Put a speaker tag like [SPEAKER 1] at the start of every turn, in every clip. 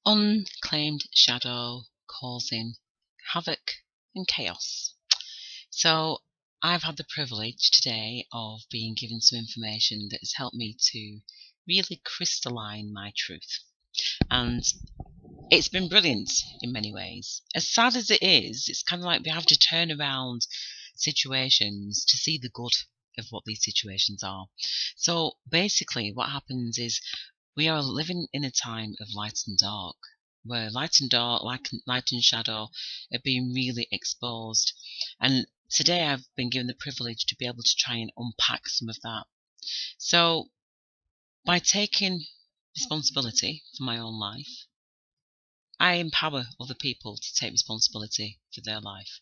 [SPEAKER 1] Unclaimed shadow causing havoc and chaos. So, I've had the privilege today of being given some information that has helped me to really crystalline my truth. And it's been brilliant in many ways. As sad as it is, it's kind of like we have to turn around situations to see the good of what these situations are. So basically what happens is we are living in a time of light and dark, where light and dark, light and shadow are being really exposed. And today I've been given the privilege to be able to try and unpack some of that. So by taking responsibility for my own life, I empower other people to take responsibility for their life,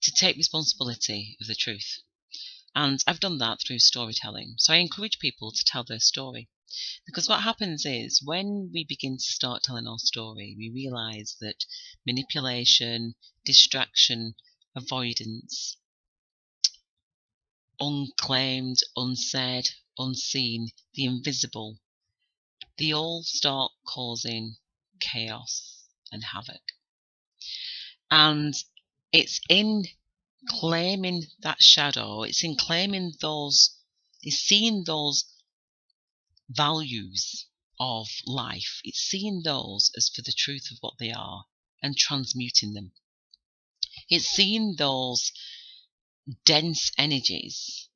[SPEAKER 1] to take responsibility of the truth. And I've done that through storytelling. So I encourage people to tell their story. Because what happens is when we begin to start telling our story, we realise that manipulation, distraction, avoidance, unclaimed, unsaid, unseen, the invisible, they all start causing chaos and havoc. And it's in claiming that shadow, it's in claiming those, it's seeing those values of life, it's seeing those as for the truth of what they are and transmuting them. It's seeing those dense energies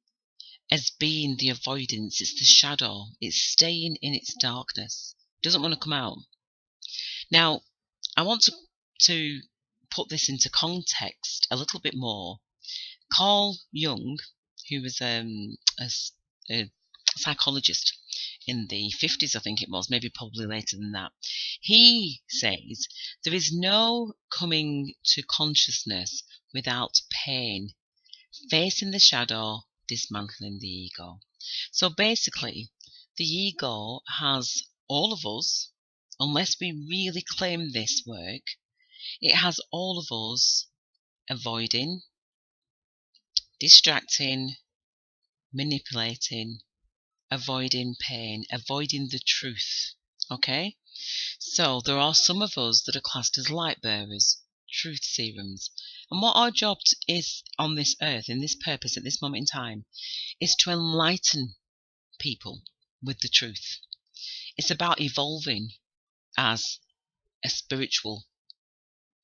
[SPEAKER 1] as being the avoidance, it's the shadow, it's staying in its darkness, it doesn't want to come out. Now, I want to put this into context a little bit more. Carl Jung, who was a psychologist in the 50s, I think it was, maybe probably later than that, he says there is no coming to consciousness without pain, facing the shadow, dismantling the ego. So basically, the ego has all of us, unless we really claim this work, it has all of us avoiding, distracting, manipulating, avoiding pain, avoiding the truth. Okay? So there are some of us that are classed as light bearers, truth serums. And what our job is on this earth, in this purpose, at this moment in time, is to enlighten people with the truth. It's about evolving as a spiritual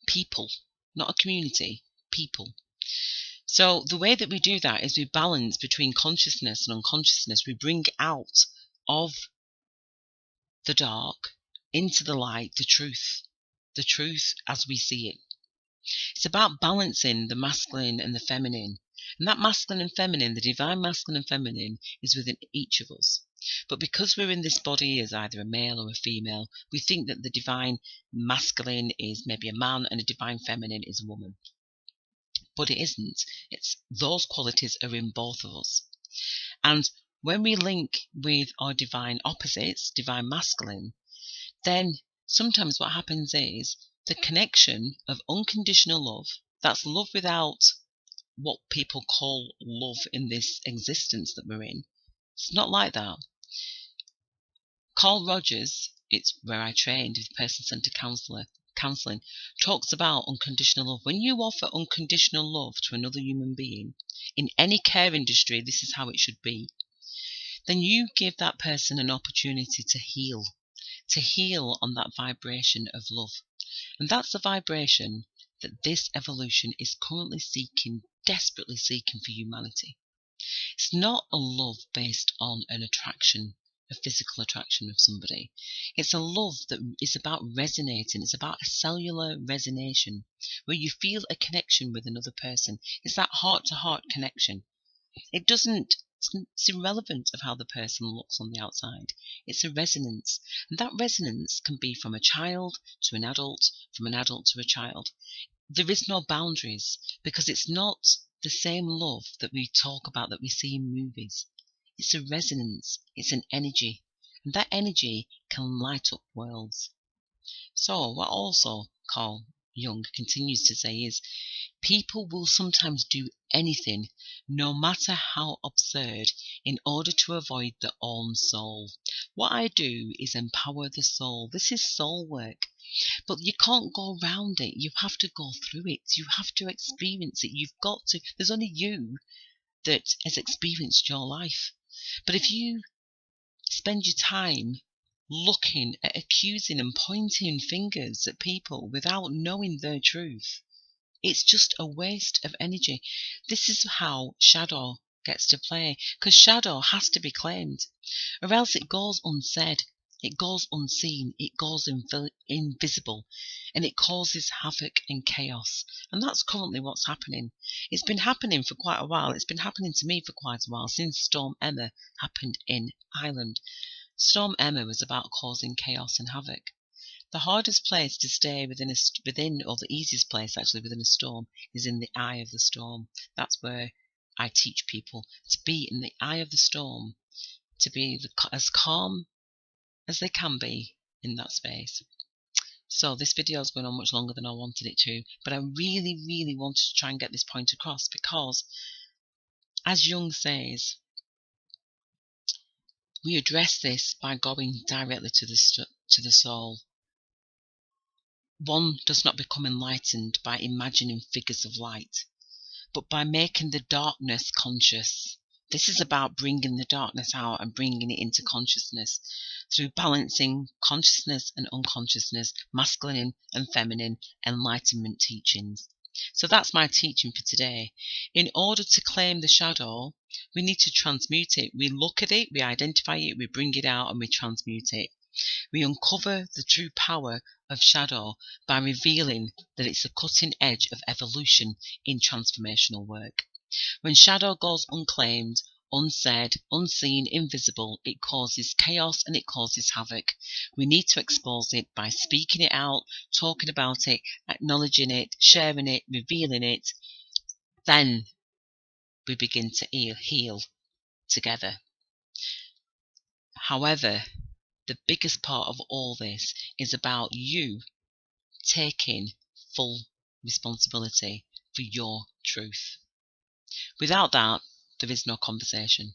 [SPEAKER 1] people, not a community, people. So the way that we do that is we balance between consciousness and unconsciousness. We bring out of the dark into the light the truth as we see it. It's about balancing the masculine and the feminine. And that masculine and feminine, the divine masculine and feminine, is within each of us. But because we're in this body as either a male or a female, we think that the divine masculine is maybe a man and a divine feminine is a woman. But it isn't. It's those qualities are in both of us. And when we link with our divine opposites, divine masculine, then sometimes what happens is the connection of unconditional love, that's love without what people call love in this existence that we're in. It's not like that. Carl Rogers, it's where I trained with person-centered counselling, talks about unconditional love. When you offer unconditional love to another human being, in any care industry, this is how it should be, then you give that person an opportunity to heal on that vibration of love. And that's the vibration that this evolution is currently desperately seeking for humanity. It's not a love based on an attraction, a physical attraction of somebody. It's a love that is about resonating. It's about a cellular resonation where you feel a connection with another person. It's that heart-to-heart connection. It's irrelevant of how the person looks on the outside. It's a resonance. And that resonance can be from a child to an adult, from an adult to a child. There is no boundaries because it's not the same love that we talk about, that we see in movies. It's a resonance. It's an energy. And that energy can light up worlds. So what also Carl Jung continues to say is, people will sometimes do anything, no matter how absurd, in order to avoid their own soul. What I do is empower the soul. This is soul work. But you can't go around it. You have to go through it. You have to experience it. You've got to. There's only you that has experienced your life. But if you spend your time looking at accusing and pointing fingers at people without knowing their truth, it's just a waste of energy. This is how shadow gets to play, because shadow has to be claimed, or else it goes unsaid, it goes unseen, it goes invisible, and it causes havoc and chaos. And that's currently what's happening. It's been happening for quite a while. It's been happening to me for quite a while, since Storm Emma happened in Ireland. Storm Emma was about causing chaos and havoc. The hardest place to stay within, or the easiest place actually within a storm, is in the eye of the storm. That's where I teach people to be in the eye of the storm, to be as calm as they can be in that space. So this video is going on much longer than I wanted it to, but I really, really wanted to try and get this point across, because, as Jung says, we address this by going directly to the soul. One does not become enlightened by imagining figures of light, but by making the darkness conscious. This is about bringing the darkness out and bringing it into consciousness through balancing consciousness and unconsciousness, masculine and feminine enlightenment teachings. So that's my teaching for today. In order to claim the shadow, we need to transmute it. We look at it, we identify it, we bring it out, and we transmute it. We uncover the true power of shadow by revealing that it's the cutting edge of evolution in transformational work. When shadow goes unclaimed, unsaid, unseen, invisible, it causes chaos and it causes havoc. We need to expose it by speaking it out, talking about it, acknowledging it, sharing it, revealing it. Then we begin to heal together. However, the biggest part of all this is about you taking full responsibility for your truth. Without that, there is no conversation.